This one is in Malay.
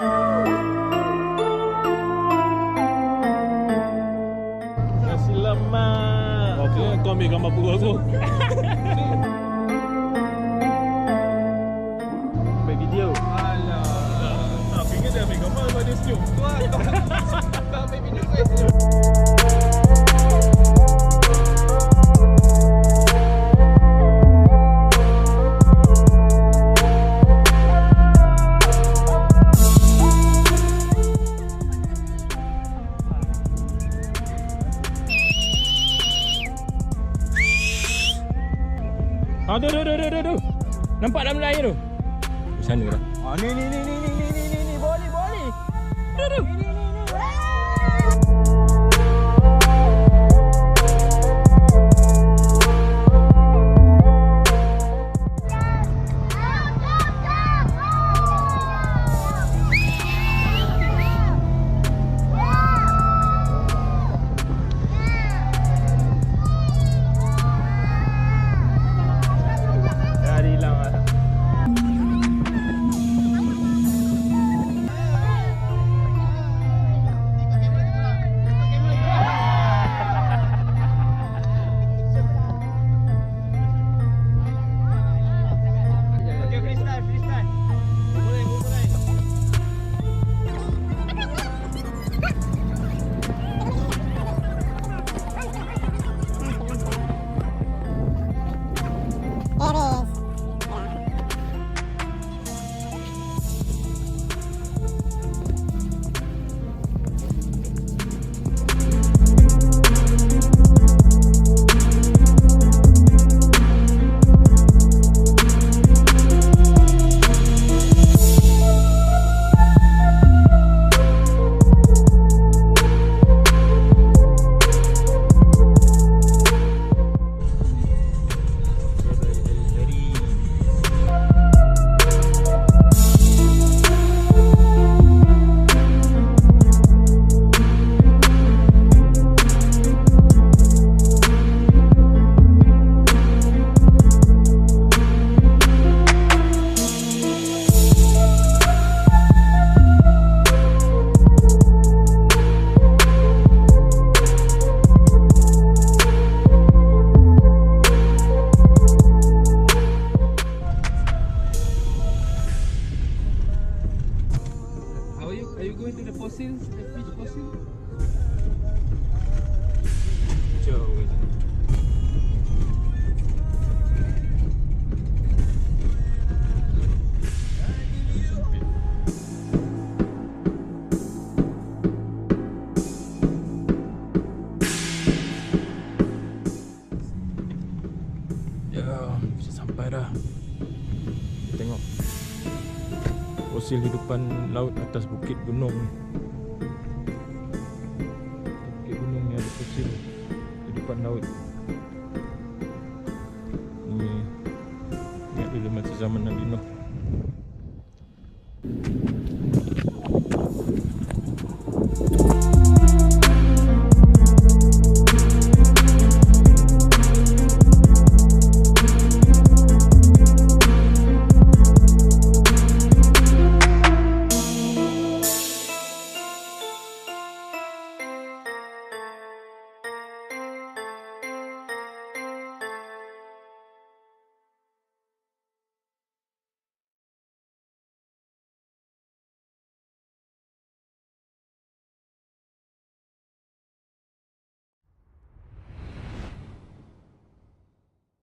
Nasi lemak. Okey, kau ambil gambar buruk aku. Ambil video. Alah. Tak fikir dia ambil gambar sebab dia senyum. Tuan, kau ambil video gue senyum. Aduh. Nampak dalam air tu. Di sana dah. Ni. Boleh. Aduh. Are you going to the fossils? The fish fossil? Jauh. Ya, bisa sampai dah. Kita tengok fosil hidupan laut atas bukit gunung ni. Bukit gunung ni ada fosil hidupan laut. Ni ingat dulu masa zaman Nabi Nuh.